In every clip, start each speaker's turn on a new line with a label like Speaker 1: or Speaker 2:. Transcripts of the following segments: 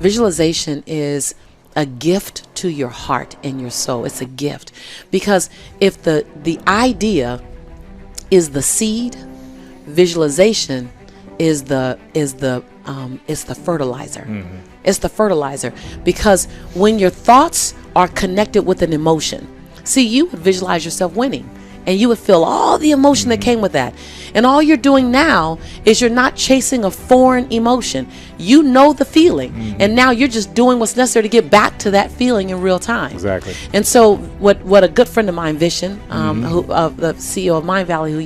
Speaker 1: Visualization is a gift to your heart and your soul. It's a gift, because if the idea is the seed, visualization is the fertilizer. It's the fertilizer, because when your thoughts are connected with an emotion, see, you would visualize yourself winning, and you would feel all the emotion that came with that. And all you're doing now is you're not chasing a foreign emotion. You know the feeling, and now you're just doing what's necessary to get back to that feeling in real time.
Speaker 2: Exactly.
Speaker 1: And so what a good friend of mine, Vishen, who the CEO of Mind Valley, who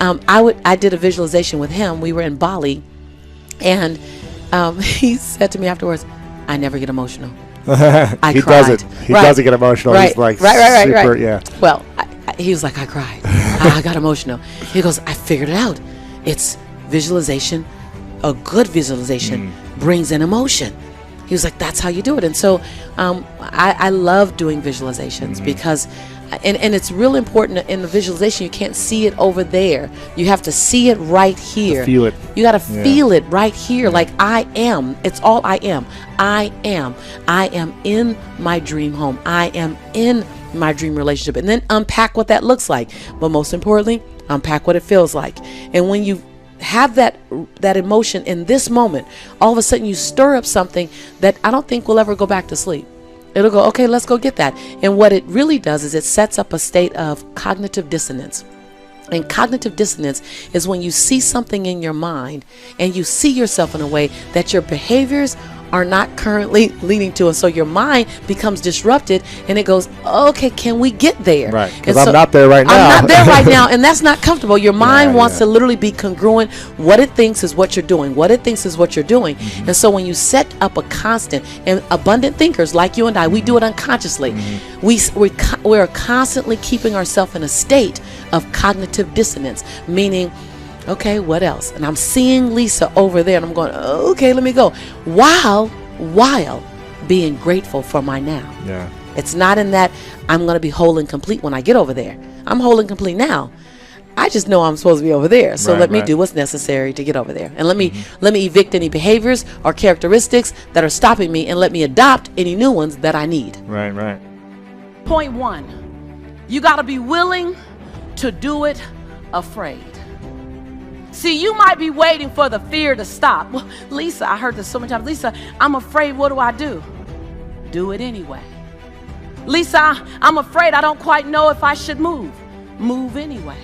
Speaker 1: I did a visualization with him. We were in Bali, and he said to me afterwards, "I never get emotional." I cried.
Speaker 2: He doesn't get emotional.
Speaker 1: Right.
Speaker 2: He's like
Speaker 1: Right.
Speaker 2: yeah.
Speaker 1: Well, he was like, I cried. I got emotional. He goes, I figured it out. It's visualization. A good visualization brings in emotion. He was like, that's how you do it. And so I love doing visualizations because, and it's real important in the visualization, you can't see it over there. You have to see it right here.
Speaker 2: To feel it.
Speaker 1: You got to feel it right here. Like I am. It's all I am. I am. I am in my dream home. I am in my dream relationship. And then unpack what that looks like. But most importantly, unpack what it feels like. And when you have that emotion in this moment, all of a sudden you stir up something that I don't think will ever go back to sleep. It'll go, okay, let's go get that. And what it really does is it sets up a state of cognitive dissonance. And cognitive dissonance is when you see something in your mind and you see yourself in a way that your behaviors are not currently leading to. And so your mind becomes disrupted and it goes, okay, can we get there?
Speaker 2: Right, because I'm not there right now.
Speaker 1: I'm not there right now, and that's not comfortable. Your mind wants to literally be congruent. What it thinks is what you're doing. What it thinks is what you're doing. And so when you set up a constant, and abundant thinkers like you and I, we do it unconsciously. We're constantly keeping ourselves in a state of cognitive dissonance, meaning, okay, what else? And I'm seeing Lisa over there and I'm going, okay, let me go. While being grateful for my now.
Speaker 2: Yeah.
Speaker 1: It's not in that I'm going to be whole and complete when I get over there. I'm whole and complete now. I just know I'm supposed to be over there. So let me do what's necessary to get over there. And let me evict any behaviors or characteristics that are stopping me, and let me adopt any new ones that I need.
Speaker 2: Right.
Speaker 3: Point 1, you got to be willing to do it afraid. See, you might be waiting for the fear to stop. Well, Lisa, I heard this so many times. Lisa, I'm afraid. What do? Do it anyway. Lisa, I'm afraid. I don't quite know if I should move. Move anyway.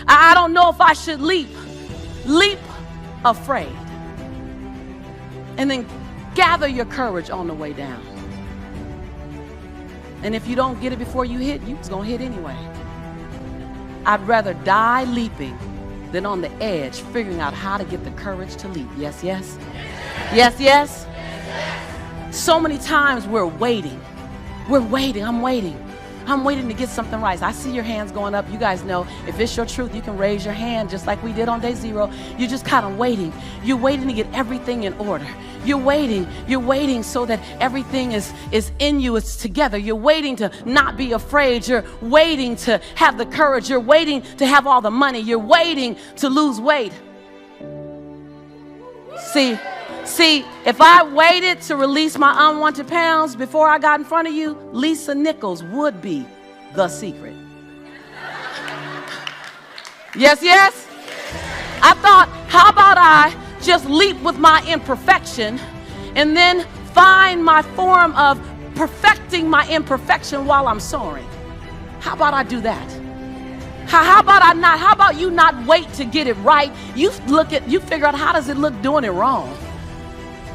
Speaker 3: I don't know if I should leap. Leap afraid. And then gather your courage on the way down. And if you don't get it before you hit, you're going to hit anyway. I'd rather die leaping than on the edge figuring out how to get the courage to leap. Yes. Yes. So many times we're waiting. I'm waiting to get something right. I see your hands going up. You guys know if it's your truth, you can raise your hand just like we did on day 0. You're just kind of waiting. You're waiting to get everything in order. You're waiting so that everything is in you, it's together. You're waiting to not be afraid. You're waiting to have the courage. You're waiting to have all the money. You're waiting to lose weight. See, if I waited to release my unwanted pounds before I got in front of you, Lisa Nichols would be the secret. Yes? I thought, how about I just leap with my imperfection and then find my form of perfecting my imperfection while I'm soaring? How about I do that? How about you not wait to get it right? You figure out, how does it look doing it wrong?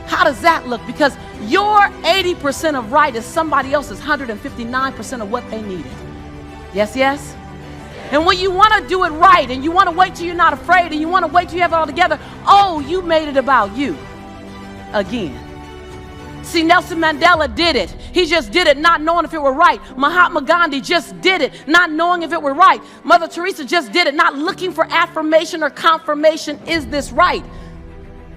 Speaker 3: How does that look? Because your 80% of right is somebody else's 159% of what they needed. Yes? And when you want to do it right and you want to wait till you're not afraid and you want to wait till you have it all together, you made it about you again. See, Nelson Mandela did it. He just did it not knowing if it were right. Mahatma Gandhi just did it not knowing if it were right. Mother Teresa just did it not looking for affirmation or confirmation. Is this right?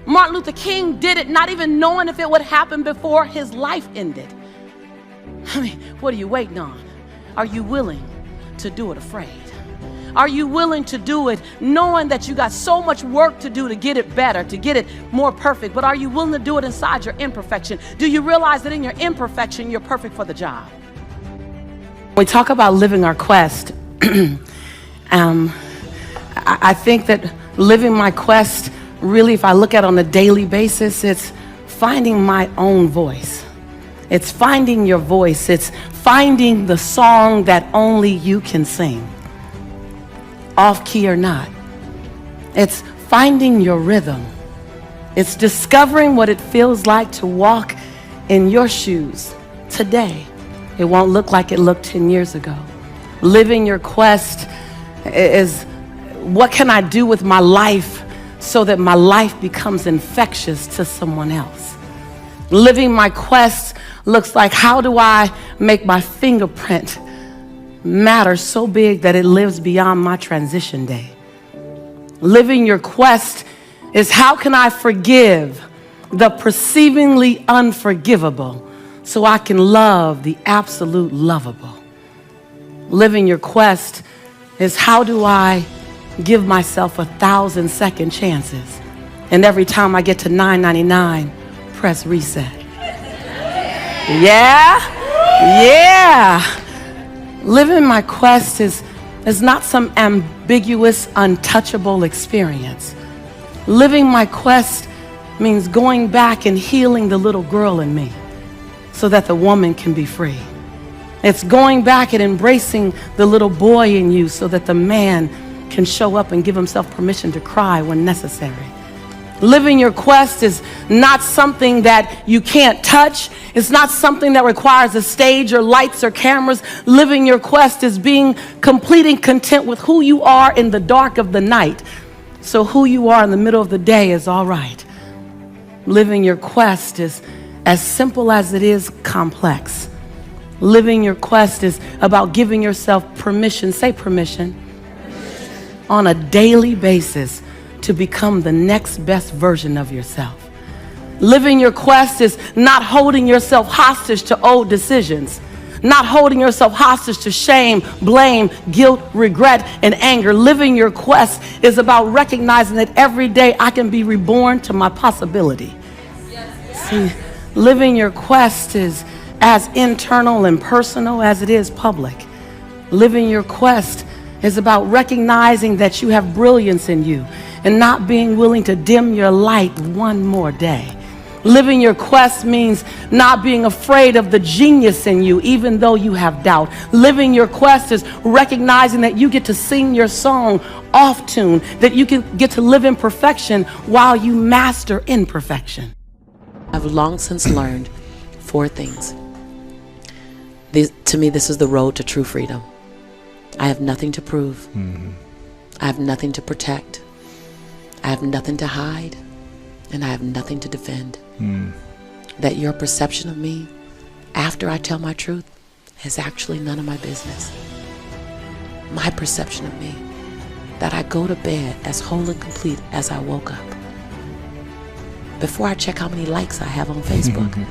Speaker 3: Martin Luther King did it not even knowing if it would happen before his life ended. I mean, what are you waiting on? Are you willing to do it afraid? Are you willing to do it knowing that you got so much work to do to get it better, to get it more perfect? But are you willing to do it inside your imperfection? Do you realize that in your imperfection, you're perfect for the job? We talk about living our quest. I think that living my quest, really, if I look at it on a daily basis, it's finding my own voice. It's finding your voice. It's finding the song that only you can sing, off key or not. It's finding your rhythm. It's discovering what it feels like to walk in your shoes today. It won't look like it looked 10 years ago. Living your quest is, what can I do with my life so that my life becomes infectious to someone else? Living my quest looks like, how do I make my fingerprint matter so big that it lives beyond my transition day? Living your quest is, how can I forgive the perceivingly unforgivable so I can love the absolute lovable? Living your quest is, how do I give myself 1,000 second chances, and every time I get to 999, press reset? Yeah. Living my quest is not some ambiguous, untouchable experience. Living my quest means going back and healing the little girl in me so that the woman can be free. It's going back and embracing the little boy in you so that the man can show up and give himself permission to cry when necessary. Living your quest is not something that you can't touch. It's not something that requires a stage or lights or cameras. Living your quest is being complete and content with who you are in the dark of the night, so who you are in the middle of the day is all right. Living your quest is as simple as it is complex. Living your quest is about giving yourself permission, say permission, on a daily basis to become the next best version of yourself. Living your quest is not holding yourself hostage to old decisions, not holding yourself hostage to shame, blame, guilt, regret, and anger. Living your quest is about recognizing that every day I can be reborn to my possibility. See, living your quest is as internal and personal as it is public. Living your quest is about recognizing that you have brilliance in you and not being willing to dim your light one more day. Living your quest means not being afraid of the genius in you, even though you have doubt. Living your quest is recognizing that you get to sing your song off tune, that you can get to live in perfection while you master imperfection.
Speaker 1: I've long since learned 4 things. To me, this is the road to true freedom. I have nothing to prove. I have nothing to protect. I have nothing to hide. And I have nothing to defend. That your perception of me after I tell my truth is actually none of my business. My perception of me, that I go to bed as whole and complete as I woke up. Before I check how many likes I have on Facebook,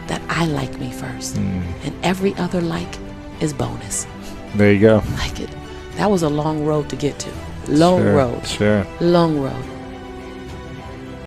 Speaker 1: that I like me first. And every other like is bonus.
Speaker 2: There you go.
Speaker 1: Like it. That was a long road to get to. Long road.
Speaker 2: Sure.
Speaker 1: Long road.